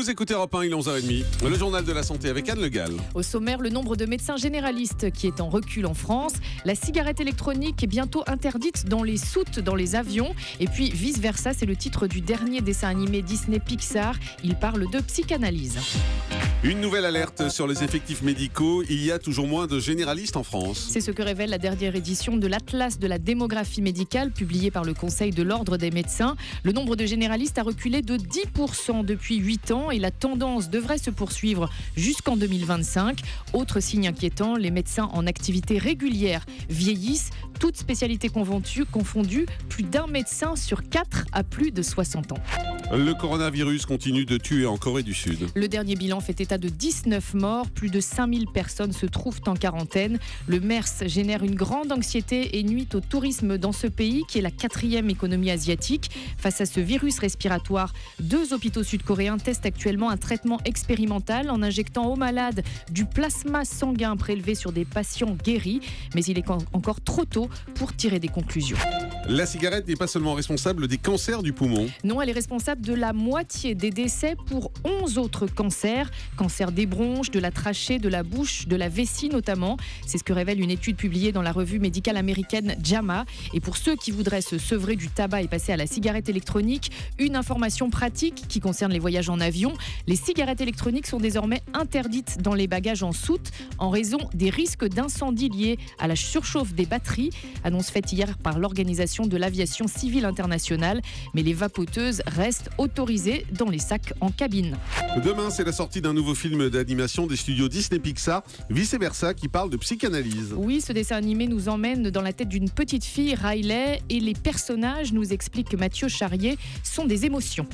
Vous écoutez Europe 1, il est 11h30. Le journal de la santé avec Anne Le Gall. Au sommaire, le nombre de médecins généralistes qui est en recul en France. La cigarette électronique est bientôt interdite dans les soutes, dans les avions. Et puis vice-versa, c'est le titre du dernier dessin animé Disney Pixar. Il parle de psychanalyse. Une nouvelle alerte sur les effectifs médicaux. Il y a toujours moins de généralistes en France. C'est ce que révèle la dernière édition de l'Atlas de la démographie médicale publié par le Conseil de l'Ordre des médecins. Le nombre de généralistes a reculé de 10% depuis 8 ans et la tendance devrait se poursuivre jusqu'en 2025. Autre signe inquiétant, les médecins en activité régulière vieillissent. Toutes spécialités confondues, plus d'un médecin sur 4 a plus de 60 ans. Le coronavirus continue de tuer en Corée du Sud. Le dernier bilan fait état de 19 morts. Plus de 5000 personnes se trouvent en quarantaine. Le MERS génère une grande anxiété et nuit au tourisme dans ce pays qui est la 4e économie asiatique. Face à ce virus respiratoire, 2 hôpitaux sud-coréens testent actuellement un traitement expérimental en injectant aux malades du plasma sanguin prélevé sur des patients guéris. Mais il est encore trop tôt pour tirer des conclusions. La cigarette n'est pas seulement responsable des cancers du poumon. Non, elle est responsable de la moitié des décès pour 11 autres cancers. Cancer des bronches, de la trachée, de la bouche, de la vessie notamment. C'est ce que révèle une étude publiée dans la revue médicale américaine JAMA. Et pour ceux qui voudraient se sevrer du tabac et passer à la cigarette électronique, une information pratique qui concerne les voyages en avion. Les cigarettes électroniques sont désormais interdites dans les bagages en soute en raison des risques d'incendie liés à la surchauffe des batteries. Annonce faite hier par l'Organisation de l'aviation civile internationale. Mais les vapoteuses restent autorisées dans les sacs en cabine. Demain, c'est la sortie d'un nouveau film d'animation des studios Disney Pixar, vice-versa, qui parle de psychanalyse. Oui, ce dessin animé nous emmène dans la tête d'une petite fille, Riley, et les personnages, nous explique Mathieu Charrier, sont des émotions.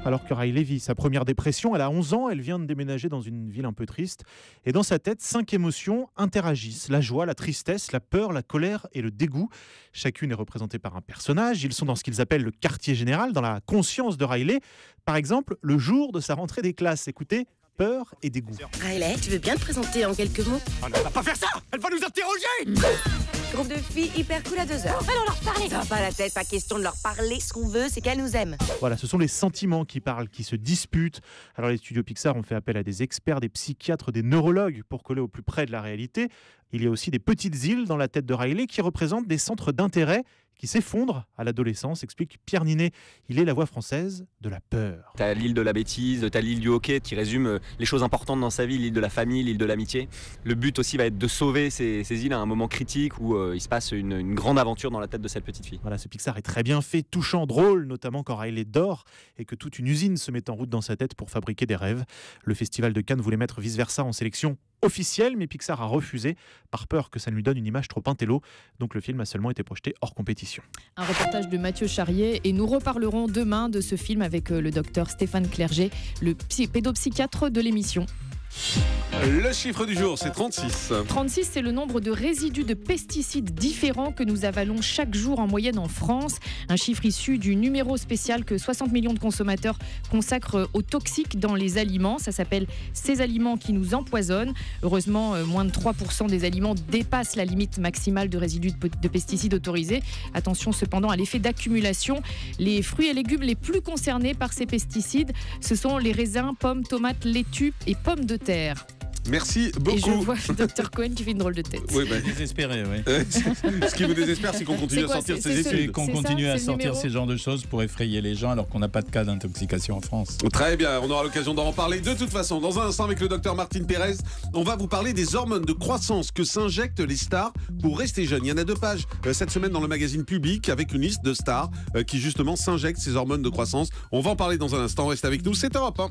Alors que Riley vit sa première dépression, elle a 11 ans, elle vient de déménager dans une ville un peu triste. Et dans sa tête, 5 émotions interagissent. La joie, la tristesse, la peur, la colère et le dégoût. Chacune est représentée par un personnage. Ils sont dans ce qu'ils appellent le quartier général, dans la conscience de Riley. Par exemple, le jour de sa rentrée des classes. Écoutez, peur et dégoût. Riley, tu veux bien te présenter en quelques mots? On ne va pas faire ça! Elle va nous interroger! Groupe de filles hyper cool à 2 heures. Allons leur parler! Ça va pas la tête, pas question de leur parler. Ce qu'on veut, c'est qu'elles nous aiment. Voilà, ce sont les sentiments qui parlent, qui se disputent. Alors les studios Pixar ont fait appel à des experts, des psychiatres, des neurologues pour coller au plus près de la réalité. Il y a aussi des petites îles dans la tête de Riley qui représentent des centres d'intérêt qui s'effondrent à l'adolescence, explique Pierre Ninet. Il est la voix française de la peur. T'as l'île de la bêtise, t'as l'île du hockey qui résume les choses importantes dans sa vie, l'île de la famille, l'île de l'amitié. Le but aussi va être de sauver ces îles à un moment critique où il se passe une grande aventure dans la tête de cette petite fille. Voilà, ce Pixar est très bien fait, touchant, drôle, notamment quand Riley dort et que toute une usine se met en route dans sa tête pour fabriquer des rêves. Le Festival de Cannes voulait mettre vice-versa en sélection officielle, mais Pixar a refusé par peur que ça ne lui donne une image trop intello. Donc le film a seulement été projeté hors compétition. Un reportage de Mathieu Charrier et nous reparlerons demain de ce film avec le docteur Stéphane Clerget, le pédopsychiatre de l'émission. Le chiffre du jour, c'est 36. 36, c'est le nombre de résidus de pesticides différents que nous avalons chaque jour en moyenne en France. Un chiffre issu du numéro spécial que 60 millions de consommateurs consacrent aux toxiques dans les aliments. Ça s'appelle « Ces aliments qui nous empoisonnent ». Heureusement, moins de 3% des aliments dépassent la limite maximale de résidus de pesticides autorisés. Attention cependant à l'effet d'accumulation. Les fruits et légumes les plus concernés par ces pesticides, ce sont les raisins, pommes, tomates, laitues et pommes de terre. Merci beaucoup. Et je vois Dr Cohen qui fait une drôle de tête. Oui, Désespéré, oui. Ce qui vous désespère, c'est qu'on continue à sortir ces Et études. qu'on continue à sortir ces genres de choses pour effrayer les gens alors qu'on n'a pas de cas d'intoxication en France. Très bien, on aura l'occasion d'en reparler de toute façon. Dans un instant avec le docteur Martine Pérez, on va vous parler des hormones de croissance que s'injectent les stars pour rester jeunes. Il y en a 2 pages cette semaine dans le magazine Public avec une liste de stars qui justement s'injectent ces hormones de croissance. On va en parler dans un instant, restez avec nous, c'est Europe 1.